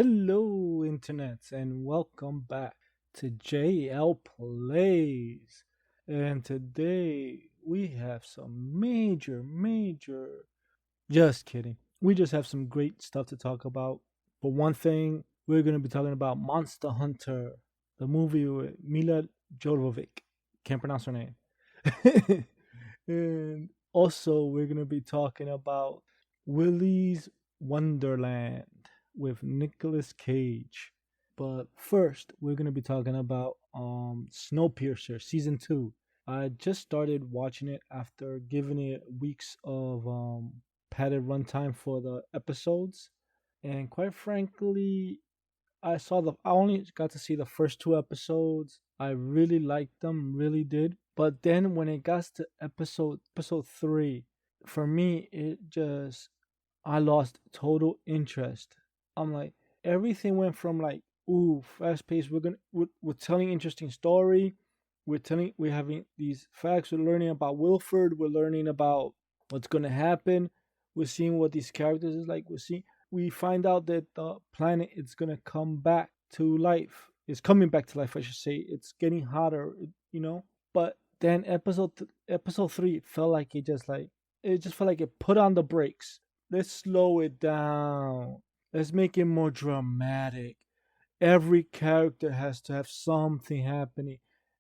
Hello, internets, and welcome back to JL Plays. And today we have some major. Just kidding. We just have some great stuff to talk about. But one thing, we're going to be talking about Monster Hunter, the movie with Milla Jovovich. Can't pronounce her name. And also, we're going to be talking about Willy's Wonderland with Nicolas Cage. But first, we're going to be talking about Snowpiercer season 2. I just started watching it after giving it weeks of padded runtime for the episodes. And quite frankly, I only got to see the first two episodes. I really liked them, really did. But then when it got to episode 3, for me it just I lost total interest. I'm like, everything went from like, ooh, fast paced, we're telling interesting story. We're having these facts, we're learning about Wilford, we're learning about what's gonna happen. We're seeing what these characters is like. We find out that the planet is gonna come back to life. It's coming back to life, I should say. It's getting hotter, But then episode 3 it just felt like it put on the brakes. Let's slow it down. Let's make it more dramatic. Every character has to have something happening.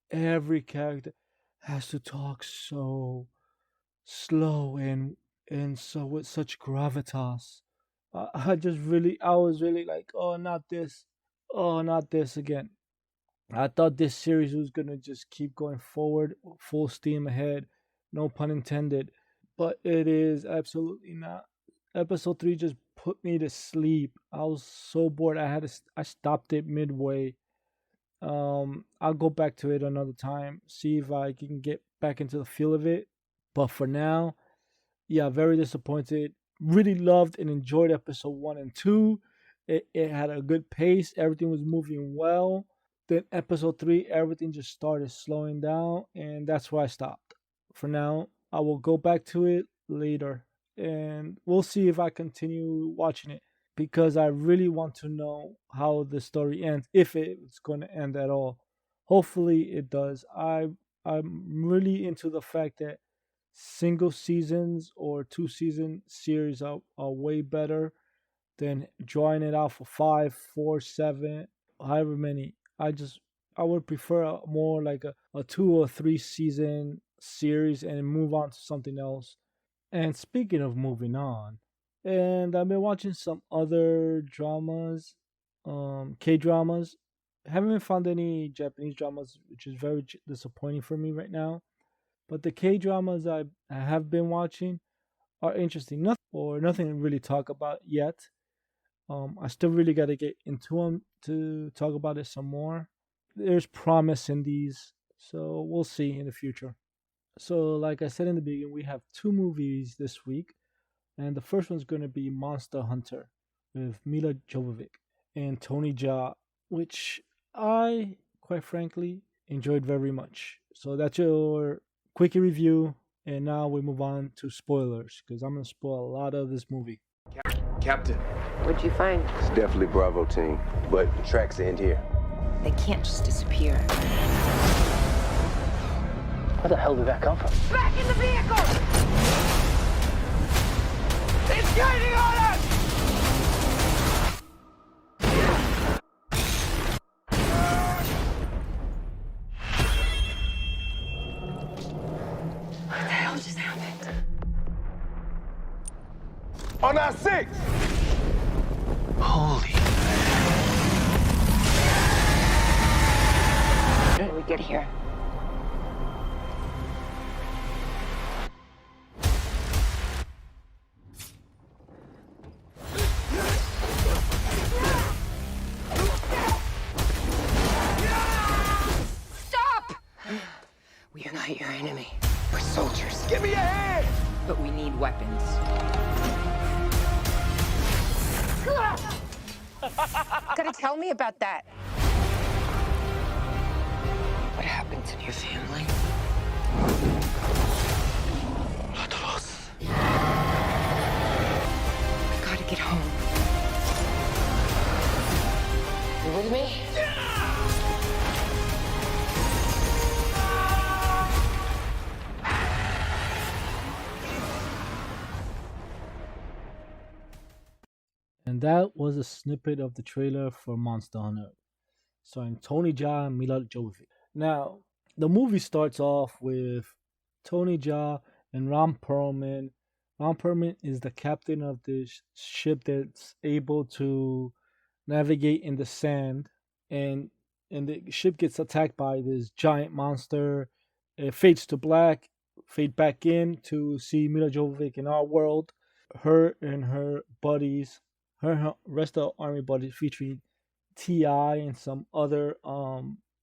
Every character has to talk so slow and so with such gravitas. I was really like, oh, not this. Oh, not this again. I thought this series was gonna just keep going forward, full steam ahead, no pun intended. But it is absolutely not. Episode 3 just put me to sleep. I was so bored. I stopped it midway. I'll go back to it another time, see if I can get back into the feel of it. But for now, yeah, very disappointed. Really loved and enjoyed episode 1 and 2. It had a good pace. Everything was moving well. Then episode 3, everything just started slowing down, and that's where I stopped. For now, I will go back to it later, and we'll see if I continue watching it, because I really want to know how the story ends, if it's going to end at all. Hopefully it does. I'm really into the fact that single seasons or 2 season series are way better than drawing it out for 5, 4, 7, however many. I would prefer more like a 2 or 3 season series and move on to something else. And speaking of moving on, and I've been watching some other dramas, K dramas. Haven't found any Japanese dramas, which is very disappointing for me right now. But the K dramas I have been watching are interesting. Nothing to really talk about yet. I still really got to get into them to talk about it some more. There's promise in these, so we'll see in the future. So, like I said in the beginning, we have 2 movies this week, and the first one's going to be Monster Hunter with Milla Jovovich and Tony Jaa, which I, quite frankly, enjoyed very much. So that's your quickie review, and now we move on to spoilers, because I'm going to spoil a lot of this movie. Captain. What'd you find? It's definitely Bravo team, but the tracks end here. They can't just disappear. Where the hell did that come from? Back in the vehicle! It's gaining on us! What the hell just happened? On our 6! Holy. How did we get here? Stop! We are not your enemy. We're soldiers, Give me your hand! But we need weapons. Gotta tell me about that. What happened to your family? Lot of us. I gotta get home. with me? And that was a snippet of the trailer for Monster Hunter, starring Tony Jaa and Milla Jovovich. Now, the movie starts off with Tony Jaa and Ron Perlman. Ron Perlman is the captain of this ship that's able to navigate in the sand, and the ship gets attacked by this giant monster. It fades to black, fade back in to see Milla Jovovich in our world. Her and her buddies, her rest of the army buddies, featuring Ti and some other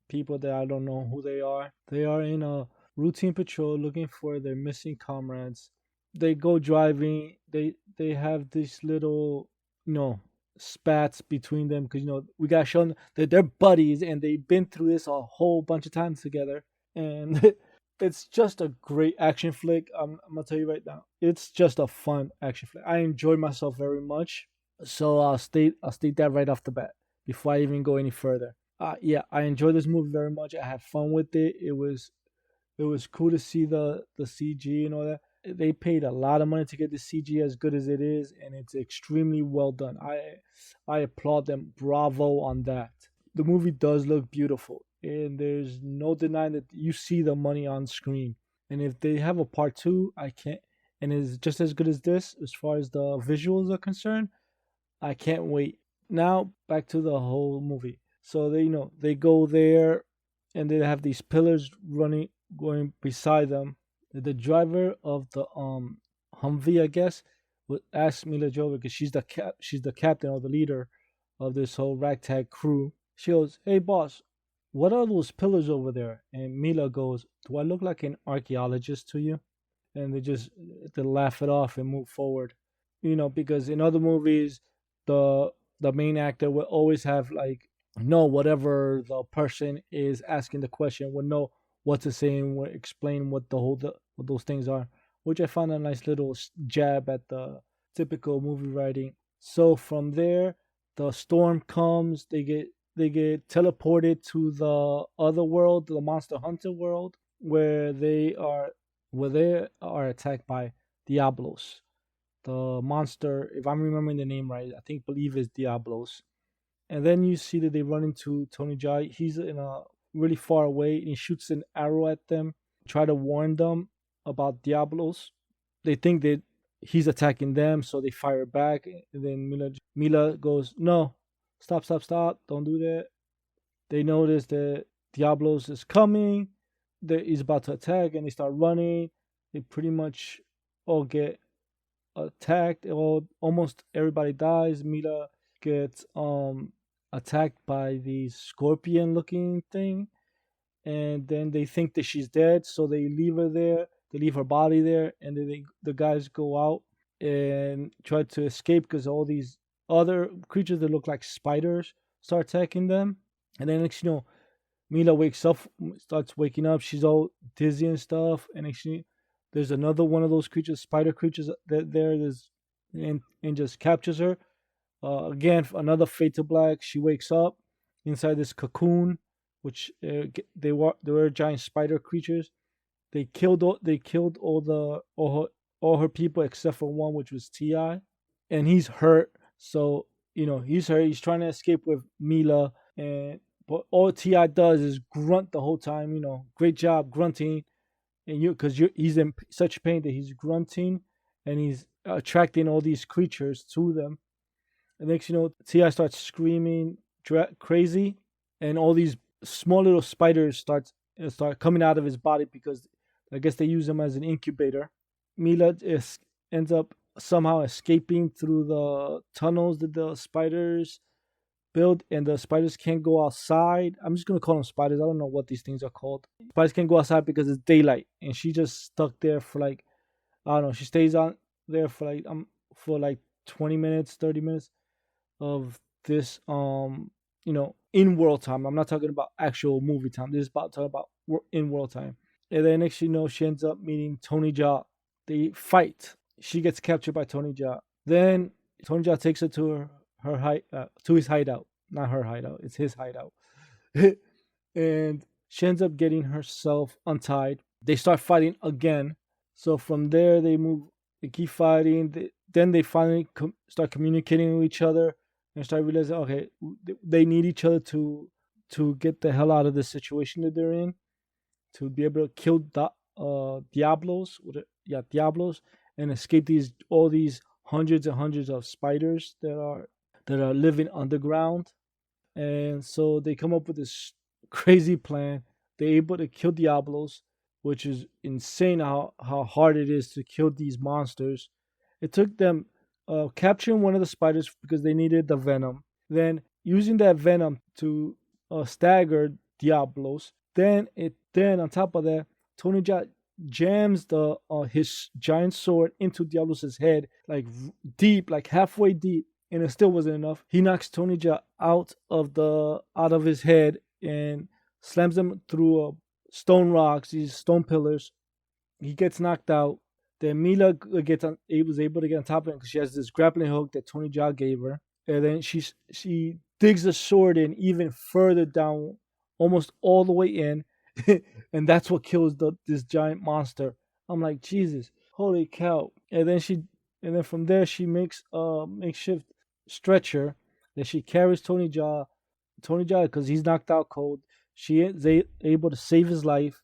people that I don't know who they are. They are in a routine patrol looking for their missing comrades. They go driving. They have this little spats between them, because we gotta show them that they're buddies and they've been through this a whole bunch of times together. And it's just a great action flick. I'm gonna tell you right now, it's just a fun action flick. I enjoyed myself very much. So I'll state that right off the bat before I even go any further. Yeah, I enjoyed this movie very much. I had fun with it. It was cool to see the CG and all that. They paid a lot of money to get the CG as good as it is, and it's extremely well done. I applaud them. Bravo on that. The movie does look beautiful, and there's no denying that you see the money on screen. And if they have a part 2, I can't, and it's just as good as this as far as the visuals are concerned, I can't wait. Now back to the whole movie. So they go there, and they have these pillars going beside them. The driver of the Humvee, I guess, would ask Milla Jovovich, because she's the captain or the leader of this whole ragtag crew. She goes, "Hey boss, what are those pillars over there?" And Milla goes, "Do I look like an archaeologist to you?" And they laugh it off and move forward. Because in other movies, the main actor will always have whatever the person is asking the question would know what to say and would explain what what those things are, which I found a nice little jab at the typical movie writing. So from there, the storm comes. They get teleported to the other world, the Monster Hunter world, where they are attacked by Diablos. The monster, if I'm remembering the name right, believe is Diablos. And then you see that they run into Tony Jaa. He's in a really far away, and he shoots an arrow at them, try to warn them about Diablos. They think that he's attacking them, so they fire back. And then Milla goes, "No, stop, don't do that." They notice that Diablos is coming, that he's about to attack, and they start running. They pretty much all get attacked. Almost everybody dies. Milla gets attacked by the scorpion looking thing, and then they think that she's dead, so they leave her there. They leave her body there, and then the guys go out and try to escape, because all these other creatures that look like spiders start attacking them. And then next Milla starts waking up. She's all dizzy and stuff, and actually there's another one of those creatures, spider creatures, and just captures her. Again, another fade to black. She wakes up inside this cocoon, which they were giant spider creatures. They killed all her people except for one, which was Ti, and he's hurt. So he's hurt. He's trying to escape with Milla, but all Ti does is grunt the whole time. Great job grunting, and he's in such pain that he's grunting, and he's attracting all these creatures to them. And next Ti starts screaming crazy, and all these small little spiders start coming out of his body, because I guess they use him as an incubator. Milla ends up somehow escaping through the tunnels that the spiders build, and the spiders can't go outside. I'm just gonna call them spiders. I don't know what these things are called. Spiders can't go outside because it's daylight, and she just stuck there for I don't know. She stays on there for 20 minutes, 30 minutes of this in world time. I'm not talking about actual movie time. This is talking about in world time. And then next she ends up meeting Tony Jaa. They fight. She gets captured by Tony Jaa. Then Tony Jaa takes her to to his hideout. not her hideout. It's his hideout. And she ends up getting herself untied. They start fighting again. So from there, they keep fighting. Then they finally start communicating with each other and start realizing, okay, they need each other to get the hell out of the situation that they're in, to be able to kill Diablos, Diablos, and escape all these hundreds and hundreds of spiders that are living underground. And so they come up with this crazy plan. They're able to kill Diablos, which is insane how hard it is to kill these monsters. It took them capturing one of the spiders because they needed the venom, then using that venom to stagger Diablos. Then on top of that, Tony Jaa jams his giant sword into Diablos' head, like deep, like halfway deep, and it still wasn't enough. He knocks Tony Jaa out of his head and slams him through stone rocks, these stone pillars. He gets knocked out. Then Milla was able to get on top of him because she has this grappling hook that Tony Jaa gave her. And then she digs the sword in even further down, almost all the way in, and that's what kills this giant monster. I'm like, Jesus, holy cow! And then from there she makes a makeshift stretcher that she carries Tony Jaa because he's knocked out cold. She is able to save his life.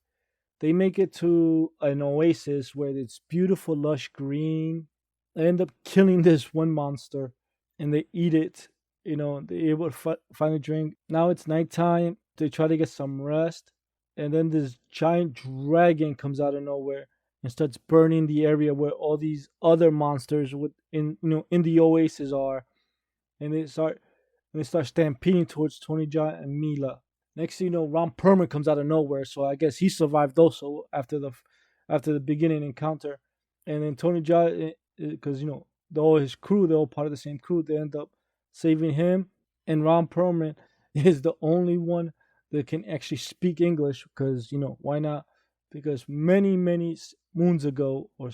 They make it to an oasis where it's beautiful, lush green. They end up killing this one monster, and they eat it. They're able to find a drink. Now it's nighttime. They try to get some rest, and then this giant dragon comes out of nowhere and starts burning the area where all these other monsters in the oasis are, and they start stampeding towards Tony Jaa and Milla. Next thing you know, Ron Perlman comes out of nowhere, so I guess he survived also after the beginning encounter. And then Tony Jaa, because all his crew, they're all part of the same crew, they end up saving him. And Ron Perlman is the only one that can actually speak English, because why not? Because many moons ago or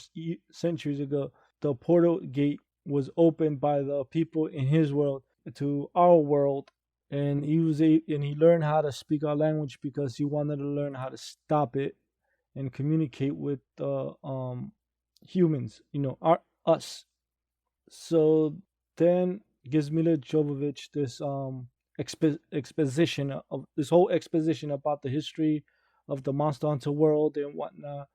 centuries ago, the portal gate was opened by the people in his world to our world. And he learned how to speak our language because he wanted to learn how to stop it and communicate with humans, us. So then gives Milla Jovovich this exposition of this whole exposition about the history of the Monster Hunter world and whatnot,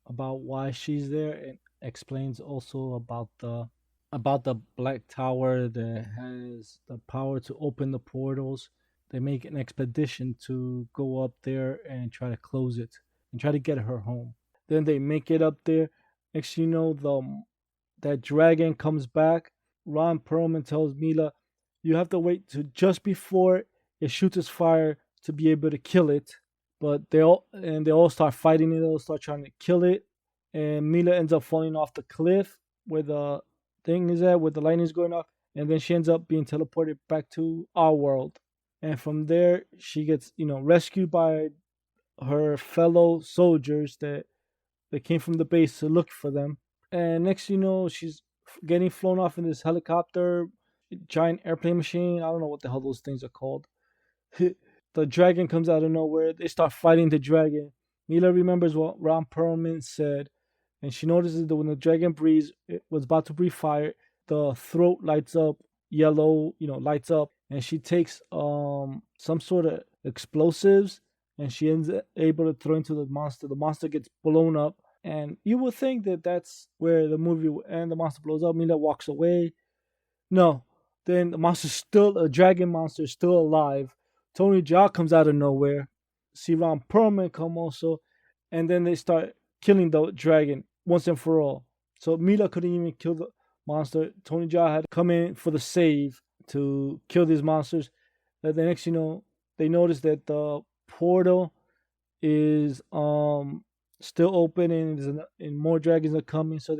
about why she's there, and explains also about the Black Tower that has the power to open the portals. They make an expedition to go up there and try to close it and try to get her home. Then they make it up there. Next that dragon comes back. Ron Perlman tells Milla, you have to wait to just before it shoots its fire to be able to kill it. But they all start fighting it. They'll start trying to kill it. And Milla ends up falling off the cliff where the thing is at, where the lightning is going off, and then she ends up being teleported back to our world. And from there she gets rescued by her fellow soldiers that came from the base to look for them. And next she's getting flown off in this helicopter, giant airplane machine. I don't know what the hell those things are called. The dragon comes out of nowhere. They start fighting the dragon. Milla remembers what Ron Perlman said, and she notices that when the dragon breathes, it was about to breathe fire, the throat lights up yellow, lights up, and she takes some sort of explosives, and she ends able to throw into the monster. The monster gets blown up, and you would think that that's where the movie will end. The monster blows up. Milla walks away. No, then a dragon monster is still alive. Tony Jaa comes out of nowhere. See Ron Perlman come also, and then they start killing the dragon once and for all. So Milla couldn't even kill the monster. Tony Jaa had to come in for the save to kill these monsters. And the next they notice that the portal is still open, and more dragons are coming. So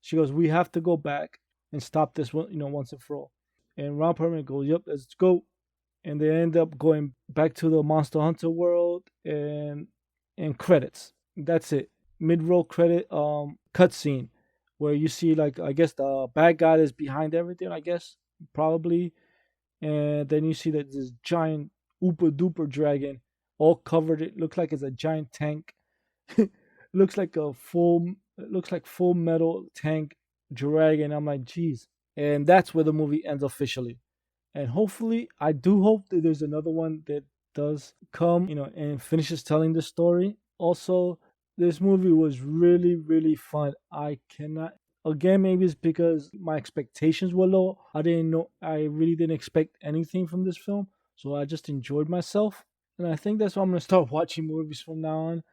she goes, we have to go back and stop this one, once and for all. And Ron Perlman goes, yep, let's go. And they end up going back to the Monster Hunter world, and credits. That's it. Mid-roll credit cutscene where you see, like, I guess the bad guy is behind everything, I guess, probably. and then you see that this giant Oopa Duper dragon, all covered. It looks like it's a giant tank. looks like a full, it looks like full metal tank dragon. I'm like, geez. And that's where the movie ends officially. And hopefully, I do hope that there's another one that does come, and finishes telling the story. Also, this movie was really, really fun. I cannot, again, maybe it's because my expectations were low. I really didn't expect anything from this film. So I just enjoyed myself. And I think that's why I'm going to start watching movies from now on.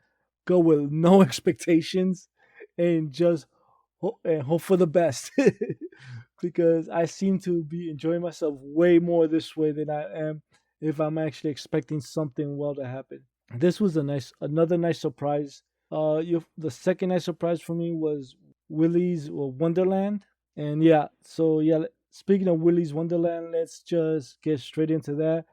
Go with no expectations and just hope for the best. Because I seem to be enjoying myself way more this way than I am if I'm actually expecting something well to happen. This was another nice surprise. The second nice surprise for me was Willy's Wonderland. And speaking of Willy's Wonderland, let's just get straight into that.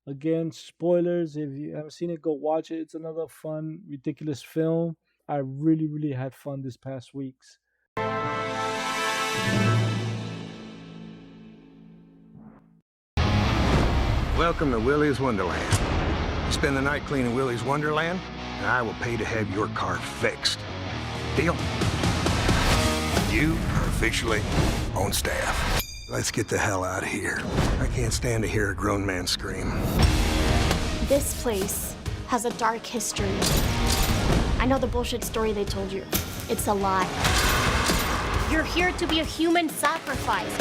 Again, spoilers. If you haven't seen it, go watch it. It's another fun, ridiculous film. I really, really had fun this past weeks. Welcome to Willy's Wonderland. You spend the night cleaning Willy's Wonderland, and I will pay to have your car fixed. Deal? You are officially on staff. Let's get the hell out of here. I can't stand to hear a grown man scream. This place has a dark history. I know the bullshit story they told you. It's a lie. You're here to be a human sacrifice.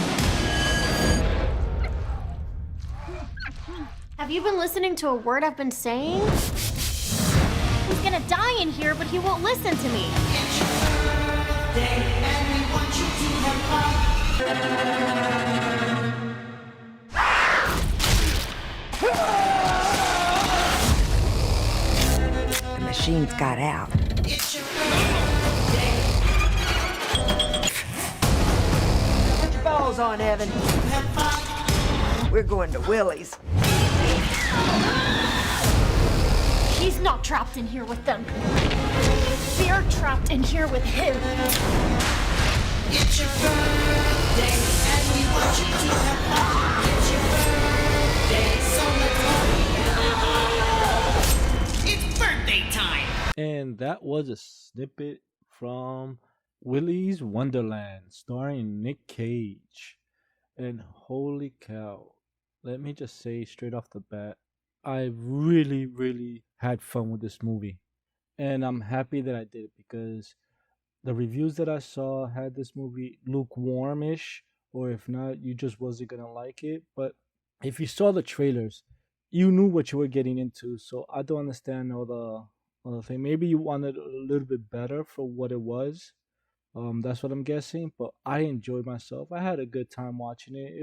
Have you been listening to a word I've been saying? He's gonna die in here, but he won't listen to me. The machines got out. Put your balls on, Evan. We're going to Willy's. He's not trapped in here with them. They're trapped in here with him. It's your birthday, and we want you to have fun. It's your birthday, so let's party. It's birthday time. And that was a snippet from Willy's Wonderland, starring Nick Cage. And holy cow, let me just say straight off the bat, I really, really had fun with this movie. And I'm happy that I did it because the reviews that I saw had this movie lukewarm-ish, or if not, you just wasn't going to like it. But if you saw the trailers, you knew what you were getting into. So I don't understand all the thing. Maybe you wanted a little bit better for what it was. That's what I'm guessing. But I enjoyed myself. I had a good time watching it.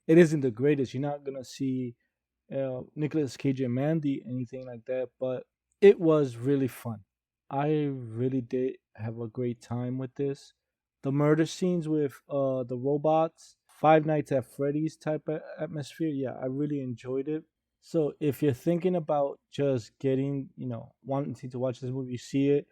It isn't the greatest. You're not going to see Nicolas Cage and Mandy, anything like that. But it was really fun. I really did have a great time with this. The murder scenes with the robots, Five Nights at Freddy's type of atmosphere, yeah, I really enjoyed it. So if you're thinking about just getting, wanting to watch this movie, you see it,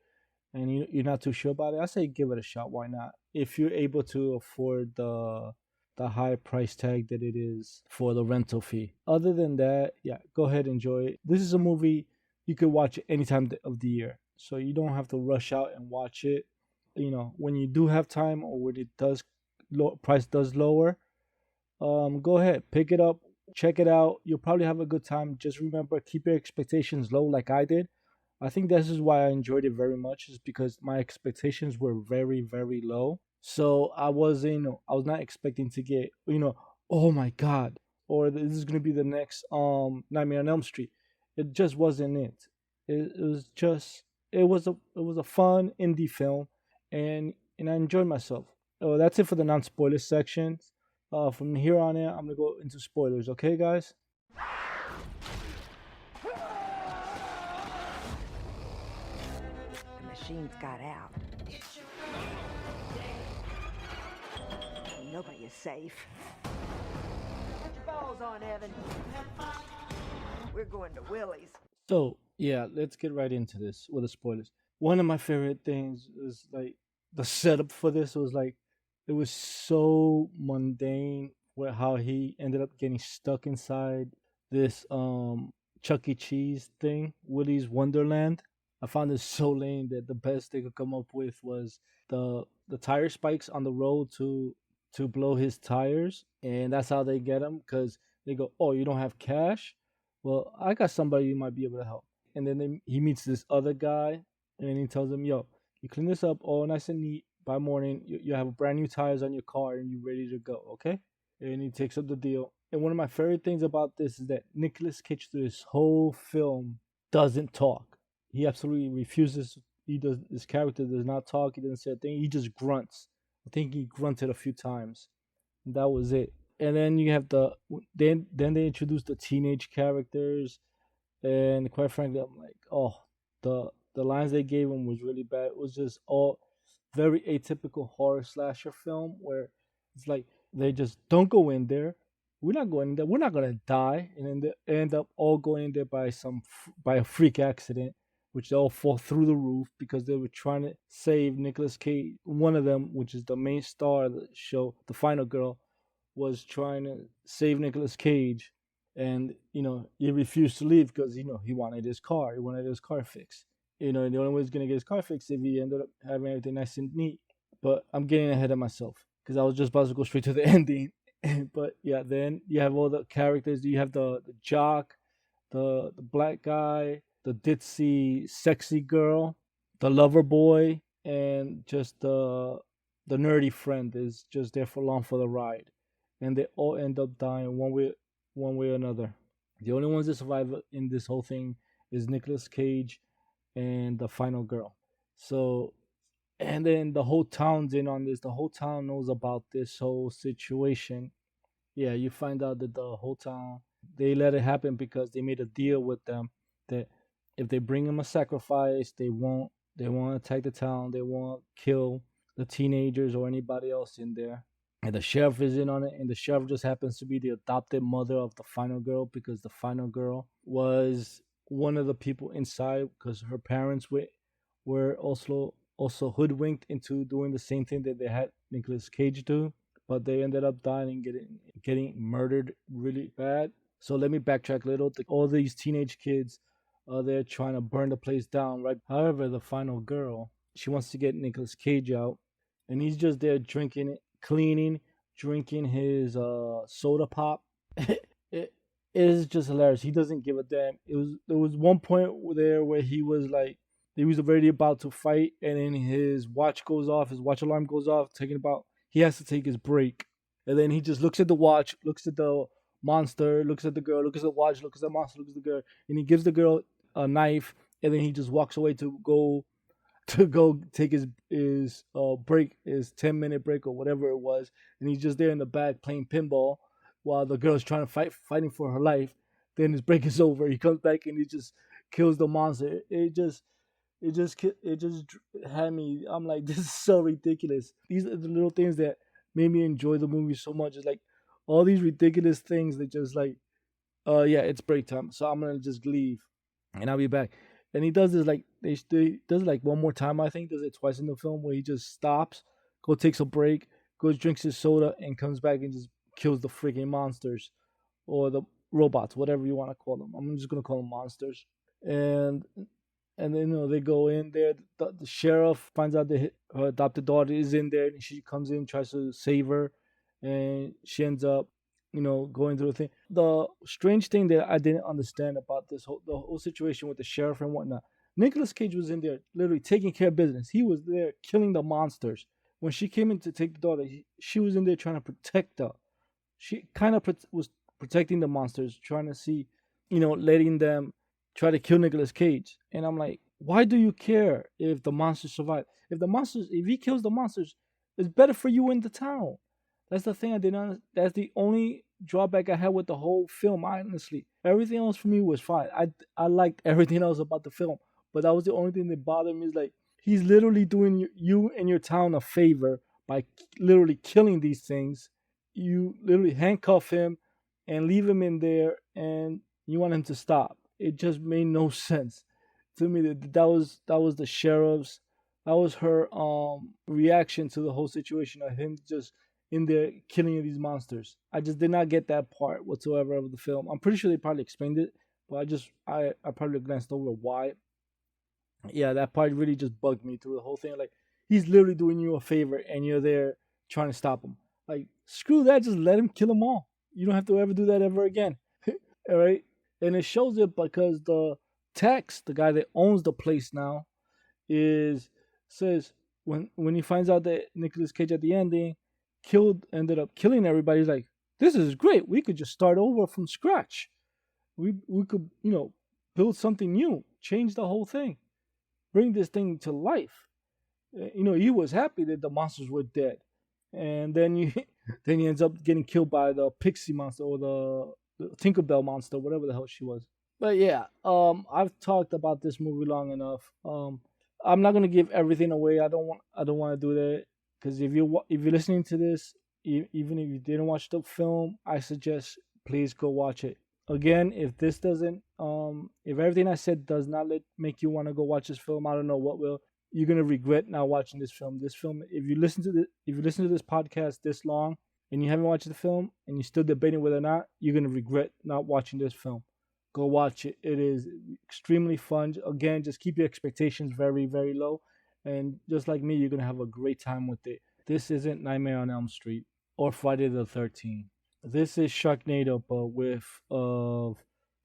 and you're not too sure about it, I say give it a shot. Why not? If you're able to afford the high price tag that it is for the rental fee. Other than that, yeah, go ahead and enjoy it. This is a movie you could watch any time of the year. So you don't have to rush out and watch it. When you do have time or when it does price does lower, go ahead, pick it up, check it out. You'll probably have a good time. Just remember, keep your expectations low like I did. I think this is why I enjoyed it very much, is because my expectations were very, very low. So I was not expecting to get, oh my God, or this is going to be the next Nightmare on Elm Street. It just wasn't it. It was a fun indie film, and I enjoyed myself. Oh, that's it for the non-spoiler section. From here on in, I'm gonna go into spoilers. Okay, guys? The machines got out. Nobody is safe. Put your balls on, Evan. We're going to Willy's. So, yeah, let's get right into this with the spoilers. One of my favorite things is like the setup for this was like, it was so mundane where how he ended up getting stuck inside this Chuck E. Cheese thing, Willy's Wonderland. I found this so lame that the best they could come up with was the tire spikes on the road to blow his tires, and that's how they get him because they go, "Oh, you don't have cash? Well, I got somebody you might be able to help." And then he meets this other guy, and he tells him, "Yo, you clean this up all nice and neat. By morning, you have brand new tires on your car, and you're ready to go. Okay?" And he takes up the deal. And one of my favorite things about this is that Nicolas Cage through this whole film doesn't talk. He absolutely refuses. He does. His character does not talk. He doesn't say a thing. He just grunts. I think he grunted a few times. And that was it. And then you have then they introduce the teenage characters, and quite frankly, I'm like, oh, the lines they gave him was really bad. It was just all very atypical horror slasher film where it's like they just don't go in there. We're not going in there. We're not gonna die, and then they end up all going in there by a freak accident, which they all fall through the roof because they were trying to save Nicolas Cage. One of them, which is the main star of the show, the final girl, was trying to save Nicolas Cage, and he refused to leave because he wanted his car. He wanted his car fixed. The only way he's gonna get his car fixed if he ended up having everything nice and neat. But I'm getting ahead of myself because I was just about to go straight to the ending. But yeah, then you have all the characters. You have the jock, the black guy, the ditzy sexy girl, the lover boy, and just the nerdy friend is just there for along for the ride, and they all end up dying one way or another. The only ones that survive in this whole thing is Nicolas Cage and the final girl. So, and then the whole town's in on this. The whole town knows about this whole situation. Yeah, you find out that the whole town, they let it happen because they made a deal with them that if they bring them a sacrifice, they won't attack the town. They won't kill the teenagers or anybody else in there. And the sheriff is in on it, and the sheriff just happens to be the adopted mother of the final girl because the final girl was one of the people inside because her parents were also hoodwinked into doing the same thing that they had Nicolas Cage do, but they ended up dying and getting murdered really bad. So let me backtrack a little. All these teenage kids are there trying to burn the place down, right? However, the final girl, she wants to get Nicolas Cage out, and he's just there drinking, cleaning, drinking his soda pop. It is just hilarious. He doesn't give a damn. There was one point there where he was already about to fight, and then his watch goes off, his watch alarm goes off, he has to take his break. And then he just looks at the watch, looks at the monster, looks at the girl, looks at the watch, looks at the monster, looks at the girl, and he gives the girl a knife, and then he just walks away to go take his break, his 10-minute break or whatever it was, and he's just there in the back playing pinball while the girl's trying to fighting for her life. Then his break is over. He comes back and he just kills the monster. It just had me. I'm like, this is so ridiculous. These are the little things that made me enjoy the movie so much. It's like all these ridiculous things that just like, yeah, it's break time, so I'm gonna just leave, and I'll be back. And he does this like he does it like one more time. I think does it twice in the film where he just stops, takes a break, goes drinks his soda, and comes back and just kills the freaking monsters or the robots, whatever you want to call them. I'm just gonna call them monsters. And then they go in there. The sheriff finds out that her adopted daughter is in there, and she comes in, tries to save her, and she ends up going through the thing. The strange thing that I didn't understand about the whole situation with the sheriff and whatnot. Nicolas Cage was in there literally taking care of business. He was there killing the monsters. When she came in to take the daughter, she was in there trying to protect her. She kind of was protecting the monsters, trying to see, letting them try to kill Nicolas Cage. And I'm like, why do you care if the monsters survive? If he kills the monsters, it's better for you in the town. That's the thing I didn't. That's the only drawback I had with the whole film. Honestly, everything else for me was fine. I liked everything else about the film, but that was the only thing that bothered me. Is like he's literally doing you and your town a favor by literally killing these things. You literally handcuff him and leave him in there, and you want him to stop. It just made no sense to me. That was the sheriff's. That was her reaction to the whole situation of him just in there killing these monsters. I just did not get that part whatsoever of the film. I'm pretty sure they probably explained it, but I probably glanced over why. Yeah, that part really just bugged me through the whole thing. Like, he's literally doing you a favor and you're there trying to stop him. Like, screw that, just let him kill them all. You don't have to ever do that ever again. All right? And it shows it because the Tex, the guy that owns the place now, says when he finds out that Nicolas Cage at the ending ended up killing everybody, he's like, this is great. We could just start over from scratch. We could, build something new, change the whole thing, bring this thing to life. He was happy that the monsters were dead. And then then he ends up getting killed by the pixie monster or the Tinkerbell monster, whatever the hell she was. But yeah, I've talked about this movie long enough. I'm not gonna give everything away. I don't want to do that, because if you're listening to this, even if you didn't watch the film, I suggest please go watch it. Again, if this doesn't, if everything I said does not make you want to go watch this film, I don't know what will. You're gonna regret not watching this film. This film, if you listen to this podcast this long and you haven't watched the film and you're still debating whether or not, you're gonna regret not watching this film. Go watch it. It is extremely fun. Again, just keep your expectations very, very low, and just like me, you're gonna have a great time with it. This isn't Nightmare on Elm Street or Friday the 13th. This is Sharknado, but with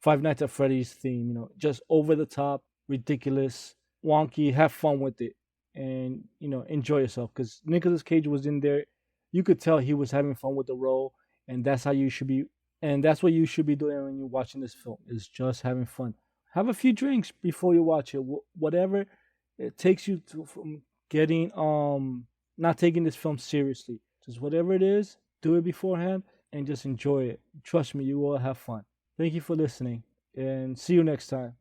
Five Nights at Freddy's theme. Just over the top, ridiculous, wonky. Have fun with it, and enjoy yourself. Because Nicolas Cage was in there, you could tell he was having fun with the role, and that's how you should be. And that's what you should be doing when you're watching this film. Is just having fun. Have a few drinks before you watch it. Whatever it takes you to from getting not taking this film seriously. Just whatever it is, do it beforehand and just enjoy it. Trust me, you will have fun. Thank you for listening, and see you next time.